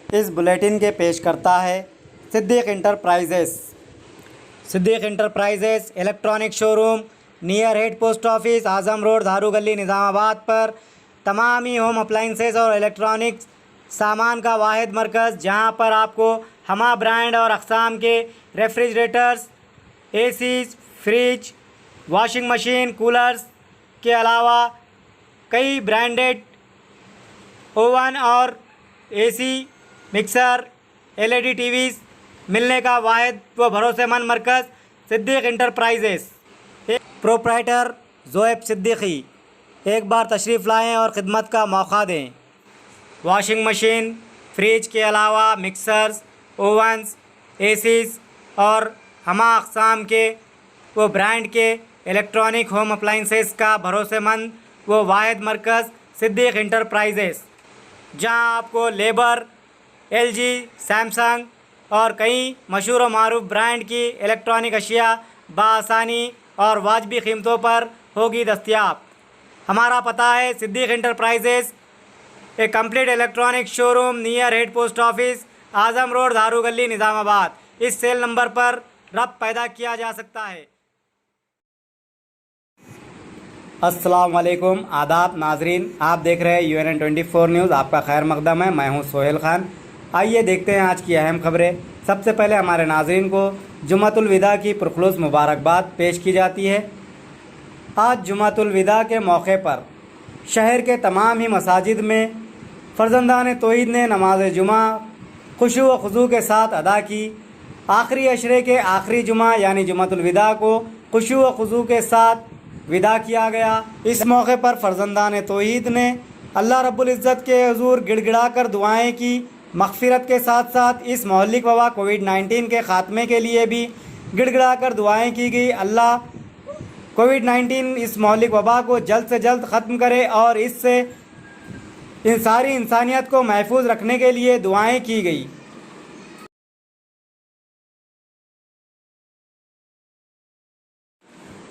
इस बुलेटिन के पेश करता है Siddiq enterprises. Siddiq enterprises electronic showroom near head post office Azam road Dharu गली निज़ामाबाद पर तमाम ही होम अप्लाइंसेस और इलेक्ट्रॉनिक सामान का वाहिद मरकज़, जहां पर आपको हमा ब्रांड और अक़साम के refrigerators, ACs, fridge, washing machine, coolers के अलावा कई ब्रांडेड ओवन और एसी, मिक्सर, एलईडी टीवीज़ मिलने का वाहिद व भरोसेमंद मरकज़ सिद्दीक इंटरप्राइजेस। प्रोप्राइटर ज़ोएब सिद्दीकी, एक बार तशरीफ़ लाएं और ख़िदमत का मौका दें। वॉशिंग मशीन, फ्रिज के अलावा मिक्सर्स, ओवन्स, एसीज और हमा अक़साम के वो ब्रांड के इलेक्ट्रॉनिक होम अप्लाइंसेस का भरोसेमंद व वाहिद मरकज़ सिद्दीक इंटरप्राइजेस, जहां आपको लेबर, एलजी, सैमसंग और कई मशहूर व मारूफ ब्रांड की इलेक्ट्रॉनिक अशिया बआसानी और वाजबी कीमतों पर होगी दस्तयाब। हमारा पता है Siddiq enterprises, a complete electronic showroom near head post office Azam road Dharu गली निज़ामाबाद। इस सेल नंबर पर रब्त पैदा किया जा सकता है। अस्सलाम वालेकुम, आदाब नाजरीन, आप देख रहे हैं UNN 24 न्यूज़। आपका खैर मकदम है। मैं हूं सोहेल खान। आइए देखते हैं आज की अहम खबरें। सबसे पहले हमारे नाजरीन को जुम्मतुल विदा की पुरखुलूस मुबारकबाद पेश की जाती है। आज जुम्मतुल विदा के मौके पर शहर के तमाम ही मसाजिद में फ़र्जंदान तौहीद ने नमाज जुमा खुशू व खुजू के साथ अदा की। आखिरी अशरे के आखिरी जुमा यानी जुम्मतुल विदा को खुशू व खुजू के साथ विदा किया गया। इस मौके पर फ़र्जंदान तौहीद ने अल्लाह रब्बुल इज़्ज़त के हुज़ूर गिड़गिड़ा कर दुआएँ की। मग़फ़िरत के साथ साथ इस महल्लिक वबा कोविड-19 के ख़ात्मे के लिए भी गिड़गिड़ा कर दुआएँ की गई। अल्लाह कोविड-19 इस महल्लिक वबा को जल्द से जल्द ख़त्म करे और इससे इन सारी इंसानियत को महफूज रखने के लिए दुआएं की गई।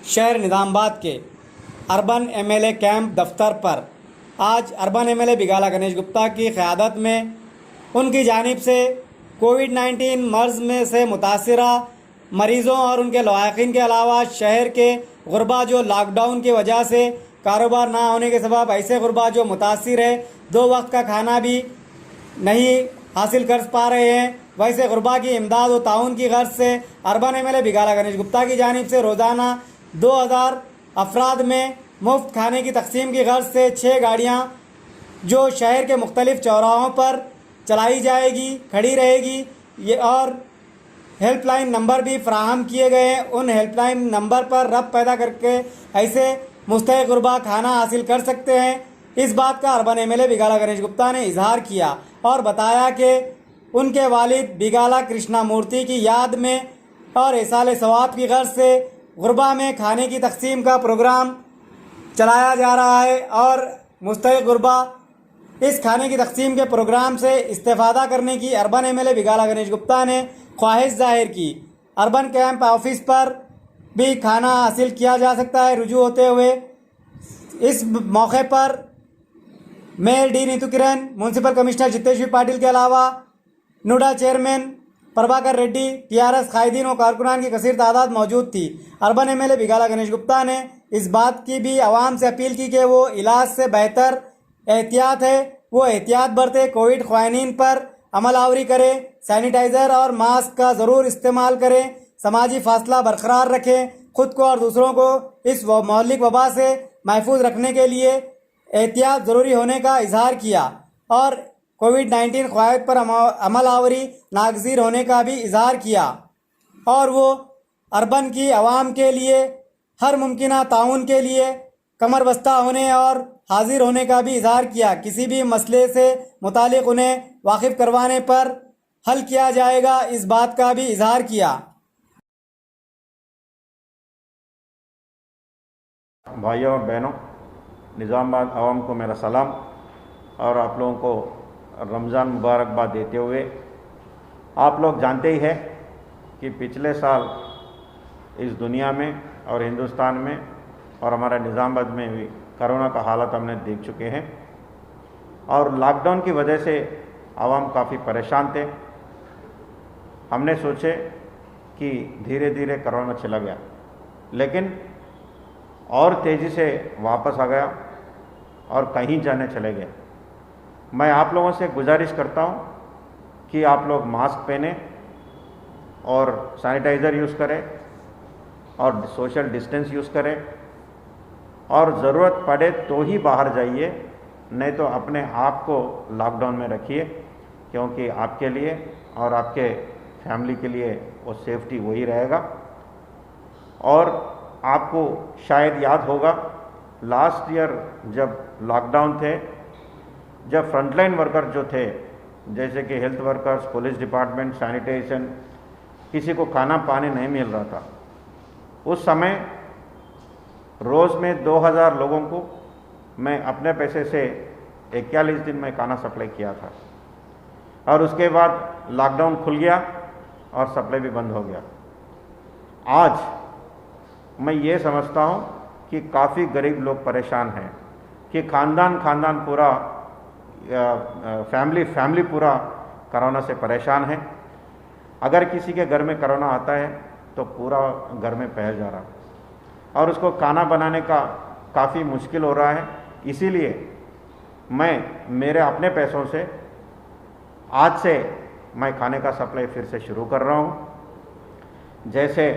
शहर निज़ामाबाद के अर्बन MLA कैंप दफ्तर पर आज अर्बन MLA बिगाला गणेश गुप्ता की क़यादत में उनकी जानिब से कोविड-19 मर्ज़ में से मुतासिरा मरीज़ों और उनके लवाकिन के अलावा शहर के गुरबा जो लॉकडाउन की वजह से कारोबार ना होने के सबब ऐसे गुरबा जो मुतासिर है, 2 वक्त का खाना भी नहीं हासिल कर पा रहे हैं, वैसे गुरबा की इमदाद व ताउन की गर्ज से अर्बन MLA बिगाला गणेश गुप्ता की जानिब से रोज़ाना 2000 अफराद में मुफ्त खाने की तकसीम की गर्ज से 6 गाड़ियाँ जो शहर के मुख्तलिफ़ चौराहों पर चलाई जाएगी, खड़ी रहेगी। ये और हेल्पलाइन नंबर भी फ़राहम किए गए हैं। उन हेल्पलाइन नंबर पर रब्त पैदा करके ऐसे मुस्तहिक़ गुरबा खाना हासिल कर सकते हैं। इस बात का अर्बन MLA बिगाला गणेश गुप्ता ने इजहार किया और बताया कि उनके वालिद बिगाला कृष्णा मूर्ति की याद में और इसाले सवाब की गर्ज से गुरबा में खाने की तकसीम का प्रोग्राम चलाया जा रहा है और मुस्तहिक़ गुरबा इस खाने की तकसीम के प्रोग्राम से इस्तेफ़ादा करने की अर्बन MLA बिगाला गणेश गुप्ता ने ख्वाहिश जाहिर की। अर्बन कैंप ऑफिस पर भी खाना हासिल किया जा सकता है रुजू होते हुए। इस मौके पर मेयर डी नीतू किरण, म्यूनसिपल कमिश्नर जितेश्वर पाटिल के अलावा नूडा चेयरमैन प्रभाकर रेड्डी, TRS कायदीन और कारकुनान की कसीर तादाद मौजूद थी। अर्बन MLA बिगाला गणेश गुप्ता ने इस बात की भी आवाम से अपील की कि वो इलाज से बेहतर एहतियात है, वो एहतियात बरते, कोविड क़वानीन पर अमल आवरी करें, सैनिटाइज़र और मास्क का ज़रूर इस्तेमाल करें, समाजी फासला बरकरार रखें, ख़ुद को और दूसरों को इस महल्लिक वबा से महफूज रखने के लिए एहतियात ज़रूरी होने का इजहार किया और कोविड-19 क़वायद पर अमल आवरी नागज़ीर होने का भी इजहार किया और वो अर्बन की आवाम के लिए हर मुमकिना ताउन के लिए कमर बस्ता होने और हाजिर होने का भी इजहार किया। किसी भी मसले से मुतालिक उन्हें वाकिफ़ करवाने पर हल किया जाएगा, इस बात का भी इजहार किया। भाइयों और बहनों, निज़ामाबाद आवाम को मेरा सलाम और आप लोगों को रमज़ान मुबारकबाद देते हुए, आप लोग जानते ही हैं कि पिछले साल इस दुनिया में और हिंदुस्तान में और हमारा निज़ामाबाद में भी कोरोना का हालत हमने देख चुके हैं और लॉकडाउन की वजह से आवाम काफ़ी परेशान थे। हमने सोचे कि धीरे धीरे कोरोना चला गया, लेकिन और तेज़ी से वापस आ गया और कहीं जाने चले गए। मैं आप लोगों से गुजारिश करता हूं कि आप लोग मास्क पहने और सैनिटाइज़र यूज़ करें और सोशल डिस्टेंस यूज़ करें, और ज़रूरत पड़े तो ही बाहर जाइए, नहीं तो अपने आप को लॉकडाउन में रखिए, क्योंकि आपके लिए और आपके फैमिली के लिए वो सेफ्टी वही रहेगा। और आपको शायद याद होगा, लास्ट ईयर जब लॉकडाउन थे, जब फ्रंटलाइन वर्कर जो थे, जैसे कि health workers, police department, sanitation, किसी को खाना पानी नहीं मिल रहा था, उस समय रोज़ में 2000 लोगों को मैं अपने पैसे से 41 दिन में खाना सप्लाई किया था। और उसके बाद लॉकडाउन खुल गया और सप्लाई भी बंद हो गया। आज मैं ये समझता हूँ कि काफ़ी गरीब लोग परेशान हैं, कि खानदान पूरा फैमिली पूरा कोरोना से परेशान है। अगर किसी के घर में कोरोना आता है तो पूरा घर में फैल जा रहा, और उसको खाना बनाने का काफ़ी मुश्किल हो रहा है। इसीलिए मैं मेरे अपने पैसों से आज से मैं खाने का सप्लाई फिर से शुरू कर रहा हूँ। जैसे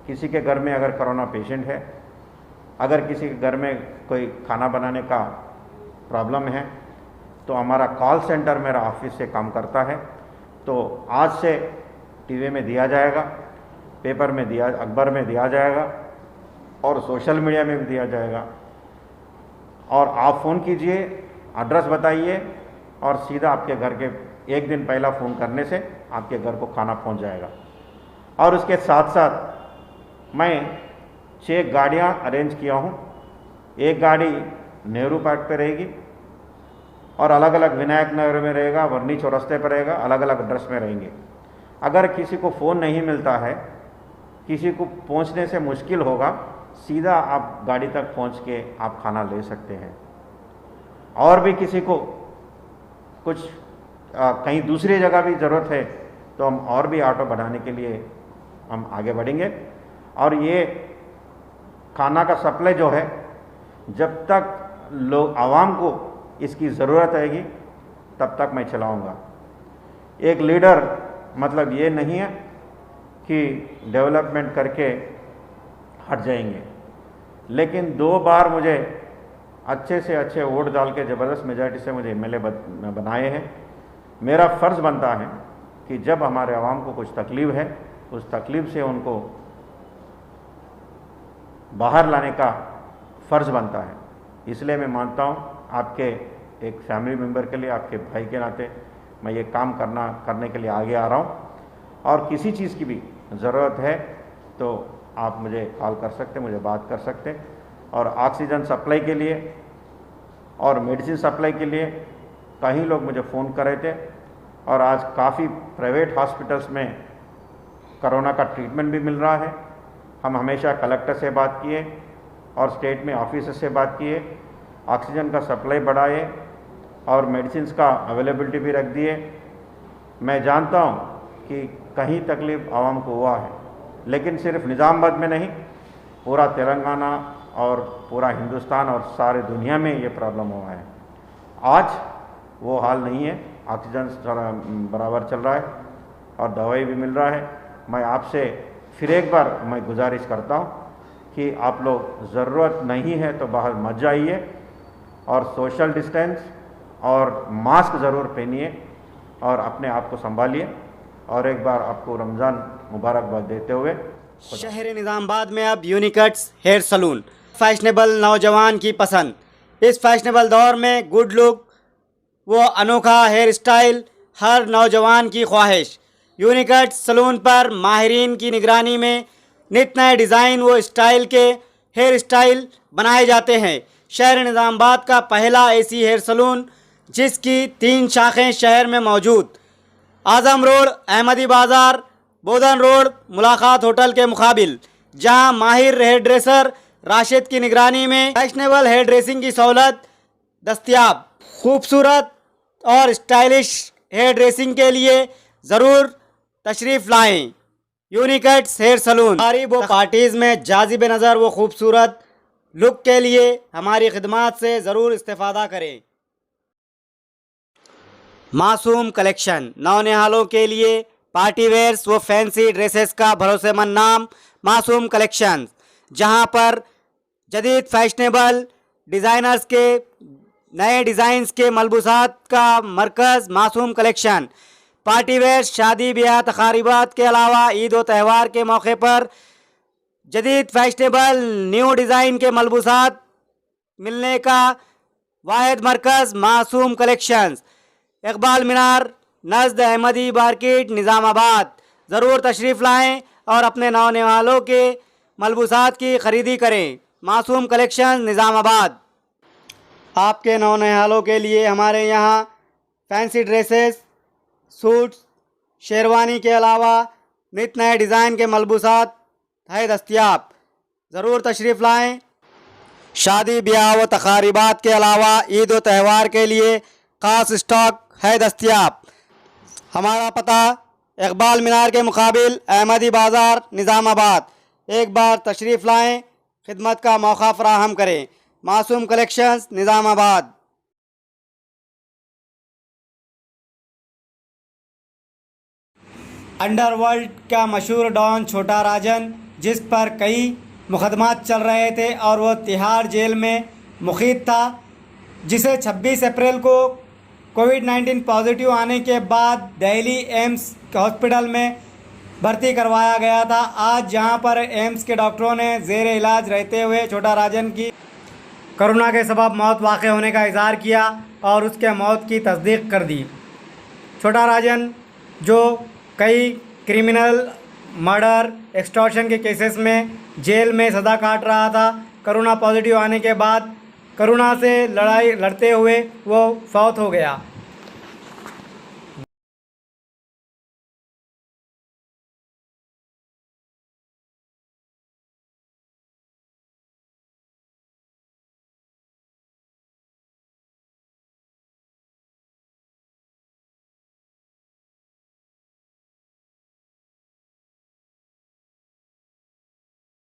किसी के घर में अगर कोरोना पेशेंट है, अगर किसी के घर में कोई खाना बनाने का प्रॉब्लम है, तो हमारा कॉल सेंटर मेरा ऑफिस से काम करता है, तो आज से टीवी में दिया जाएगा, पेपर में दिया, अखबार में दिया जाएगा और सोशल मीडिया में भी दिया जाएगा। और आप फ़ोन कीजिए, एड्रेस बताइए और सीधा आपके घर के एक दिन पहला फ़ोन करने से आपके घर को खाना पहुंच जाएगा। और उसके साथ साथ मैं 6 गाड़ियां अरेंज किया हूं। एक गाड़ी नेहरू पार्क पे रहेगी और अलग अलग विनायक नगर में रहेगा, वर्नी चौरस्ते पर रहेगा, अलग अलग एड्रेस में रहेंगे। अगर किसी को फ़ोन नहीं मिलता है, किसी को पहुंचने से मुश्किल होगा, सीधा आप गाड़ी तक पहुंच के आप खाना ले सकते हैं। और भी किसी को कुछ कहीं दूसरी जगह भी ज़रूरत है तो हम और भी ऑटो बढ़ाने के लिए हम आगे बढ़ेंगे। और ये खाना का सप्लाई जो है, जब तक लोग आवाम को इसकी ज़रूरत आएगी तब तक मैं चलाऊंगा। एक लीडर मतलब ये नहीं है कि डेवलपमेंट करके हट जाएंगे, लेकिन 2 बार मुझे अच्छे से अच्छे वोट डाल के ज़बरदस्त मेजॉरिटी से मुझे एमएलए बनाए हैं। मेरा फ़र्ज़ बनता है कि जब हमारे आवाम को कुछ तकलीफ़ है, उस तकलीफ़ से उनको बाहर लाने का फ़र्ज़ बनता है। इसलिए मैं मानता हूँ आपके एक फैमिली मेम्बर के लिए, आपके भाई के नाते मैं ये काम करने के लिए आगे आ रहा हूँ। और किसी चीज़ की भी ज़रूरत है तो आप मुझे कॉल कर सकते, मुझे बात कर सकते। और ऑक्सीजन सप्लाई के लिए और मेडिसिन सप्लाई के लिए कई लोग मुझे फ़ोन कर रहे थे, और आज काफ़ी प्राइवेट हॉस्पिटल्स में कोरोना का ट्रीटमेंट भी मिल रहा है। हम हमेशा कलेक्टर से बात किए और स्टेट में ऑफिसर से बात किए, ऑक्सीजन का सप्लाई बढ़ाए और मेडिसिन का अवेलेबिलिटी भी रख दिए। मैं जानता हूँ कि कहीं तकलीफ़ आवाम को हुआ है, लेकिन सिर्फ निज़ामाबाद में नहीं, पूरा तेलंगाना और पूरा हिंदुस्तान और सारे दुनिया में ये प्रॉब्लम हुआ है। आज वो हाल नहीं है, ऑक्सीजन बराबर चल रहा है और दवाई भी मिल रहा है। मैं आपसे फिर एक बार मैं गुजारिश करता हूँ कि आप लोग ज़रूरत नहीं है तो बाहर मत जाइए, और सोशल डिस्टेंस और मास्क ज़रूर पहनिए और अपने आप को संभालिए। और एक बार आपको रमज़ान मुबारकबाद देते हुए, शहर निज़ामाबाद में अब यूनिकट्स हेयर सलून, फैशनेबल नौजवान की पसंद। इस फैशनेबल दौर में गुड लुक वो अनोखा हेयर स्टाइल हर नौजवान की ख्वाहिश। यूनिकट्स सलून पर माहिरीन की निगरानी में नित नए डिज़ाइन व स्टाइल के हेयर स्टाइल बनाए जाते हैं। शहर निज़ामाबाद का पहला ऐसी हेयर सलून जिसकी 3 शाखें शहर में मौजूद, आज़म रोड, अहमदी बाज़ार, बोधन रोड, मुलाकात होटल के मुकाबिल, जहां माहिर हेयर ड्रेसर राशिद की निगरानी में फैशनेबल हेयर ड्रेसिंग की सहूलत दस्तयाब। खूबसूरत और स्टाइलिश हेयर ड्रेसिंग के लिए ज़रूर तशरीफ़ लाएं। यूनिकट्स हेयर सलून हमारी वो पार्टीज़ में जाज़िब नज़र वो खूबसूरत लुक के लिए हमारी खिदमात से ज़रूर इस्तेफ़ादा करें। मासूम कलेक्शन नौनिहालों के लिए पार्टी वेयर्स व फैंसी ड्रेसेस का भरोसेमंद नाम मासूम कलेक्शन, जहां पर जदीद फैशनेबल डिज़ाइनर्स के नए डिज़ाइंस के मलबूसात का मरकज़ मासूम कलेक्शन। पार्टी वेयर, शादी ब्याह, तकारीबात के अलावा ईद व त्यौहार के मौके पर जदीद फैशनेबल न्यू डिज़ाइन के मलबूसात मिलने का वाहिद मरकज़ मासूम कलेक्शंस, इकबाल मीनार नज़द अहमदी मार्केट निज़ामाबाद। ज़रूर तशरीफ़ लाएं और अपने नौनिहालों के मलबूसात की ख़रीदी करें। मासूम कलेक्शन निज़ामाबाद। आपके नौनिहालों के लिए हमारे यहाँ फैंसी ड्रेसेस, सूट्स, शेरवानी के अलावा नित नए डिज़ाइन के मलबूसात है दस्तयाब। ज़रूर तशरीफ़ लाएं। शादी ब्याह व तकारीबात के अलावा ईद व त्यौहार के लिए ख़ास स्टॉक है दस्तयाब। हमारा पता इकबाल मीनार के मुकाबिल अहमदी बाज़ार निज़ामाबाद। एक बार तशरीफ़ लाएं, खिदमत का मौका फ़राहम करें। मासूम कलेक्शंस निज़ामाबाद। अंडरवर्ल्ड का मशहूर डॉन छोटा राजन, जिस पर कई मुकदमात चल रहे थे और वह तिहाड़ जेल में मुक़ीद था, जिसे 26 अप्रैल को कोविड-19 पॉजिटिव आने के बाद दिल्ली एम्स हॉस्पिटल में भर्ती करवाया गया था। आज जहां पर एम्स के डॉक्टरों ने ज़ेर इलाज रहते हुए छोटा राजन की कोरोना के सबब मौत वाक़ई होने का इज़हार किया और उसके मौत की तस्दीक कर दी। छोटा राजन जो कई क्रिमिनल, मर्डर, एक्सटॉर्शन के केसेस में जेल में सज़ा काट रहा था, कोरोना पॉजिटिव आने के बाद कोरोना से लड़ाई लड़ते हुए वो फौत हो गया।